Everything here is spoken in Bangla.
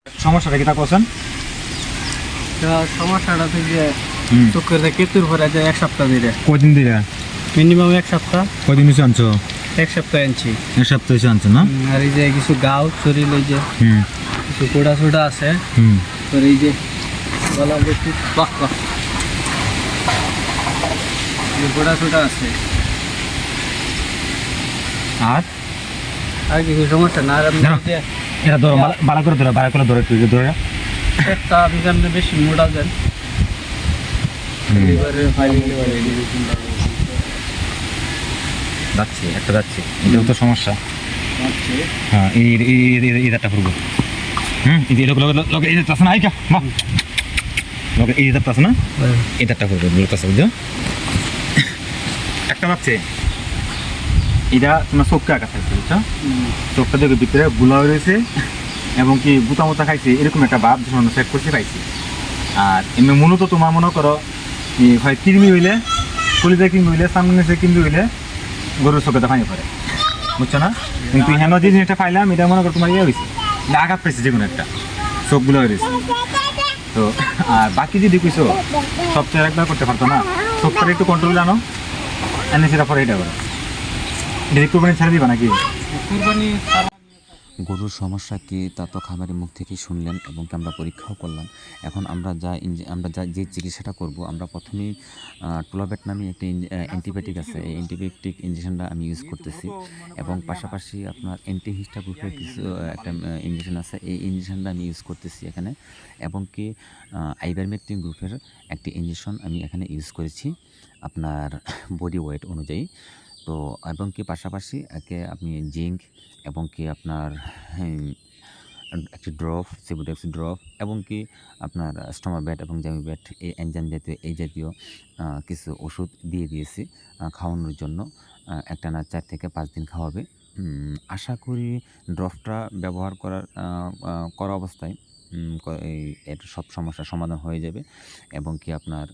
সমস্যাটা কি তা করছেন? সমস্যাটা থেকে চোখের কেতুর পরে যায় এক সপ্তাহ ধরে, কদিন দিরা? মিনিমাম এক সপ্তাহ। কদিন হয়েছে আনছো? এক সপ্তাহ আনছি। এক সপ্তাহ হয়েছে আনছো না? আর এই যে কিছু গাও শরীর, এই যে কিছু কোড়া ছোটা আছে, তোর এই যে গলা দেখি বাহ বাহ কোড়া ছোটা আছে। আর আর কিছু সমস্যা না। আর না। এটা ধরো, বাড়া করে ধরো একটু ধরে। একটা আপনি বেশি মোটা দেন এবারে যাচ্ছে একটা যাচ্ছে, এটাও তো সমস্যা। হ্যাঁ, এই দাঁতটা করবো। এই যে লোক এই দাঁতটা আছে না, আইকা মা লোক এই দাঁতটা আছে না, এই দাঁতটা করবো লোকটা আছে, বুঝছো? একটা যাচ্ছে, এটা তোমার চোখকে আঘাত থাকছে, বুঝছো? চোখটা দেখে ভিতরে গুলা রয়েছে এবং কি গুতা মোতা খাইছে, এরকম একটা ভাব যখন চেক করছে পাইছি। আর এমনি মূলত তোমার মনে করো হয় কৃমি হইলে, কলিজা কৃমি হইলে, সামনে কৃমি হইলে গরুর চোখে পানি পড়ে, বুঝছো না? কিন্তু হেন যে জিনিসটা পাইলাম, এটা মনে করো তোমার ইয়ে হয়েছে, আঘাত পেয়েছে যে কোনো একটা, চোখগুলো হয়েছে। তো আর বাকি যদি কিছু সবচেয়ে একবার করতে পারতো না, চোখটা একটু কন্ট্রোল জানো, এনে সেটা পরে এটা করো। এটা কোরবানি ছেড়ে দিবা নাকি? কুরবানি গরুর সমস্যা কি তা তো খামারের মুখ থেকেই শুনলেন এবং কি আমরা পরীক্ষাও করলাম। এখন আমরা যে চিকিৎসাটা করব, আমরা প্রথমেই টোলাবেট নামে একটি অ্যান্টিবায়োটিক আছে, এই অ্যান্টিবায়োটিক ইঞ্জেকশনটা আমি ইউজ করতেছি এবং পাশাপাশি আপনার অ্যান্টিহিস্টা গ্রুপের কিছু একটা ইঞ্জেকশন আছে, এই ইঞ্জেকশনটা আমি ইউজ করতেছি এখানে এবং কি আইভারমেকটিন গ্রুপের একটি ইঞ্জেকশন আমি এখানে ইউজ করেছি আপনার বডি ওয়েট অনুযায়ী। তো এবং কি পাশাপাশি একে আপনি জিঙ্ক এবং কি আপনার একটি ড্রপ, সিবোডেক্স ড্রপ এবং কি আপনার স্টোমাব্যাট এবং জ্যামিব্যাট, এই এনজাইম জাতীয় এই জাতীয় কিছু ওষুধ দিয়ে দিয়েছি খাওয়ানোর জন্য। একটানা 4 থেকে 5 দিন খাওয়াবে। আশা করি ড্রপটা ব্যবহার করা অবস্থায় এর সব সমস্যার সমাধান হয়ে যাবে এবং কি আপনার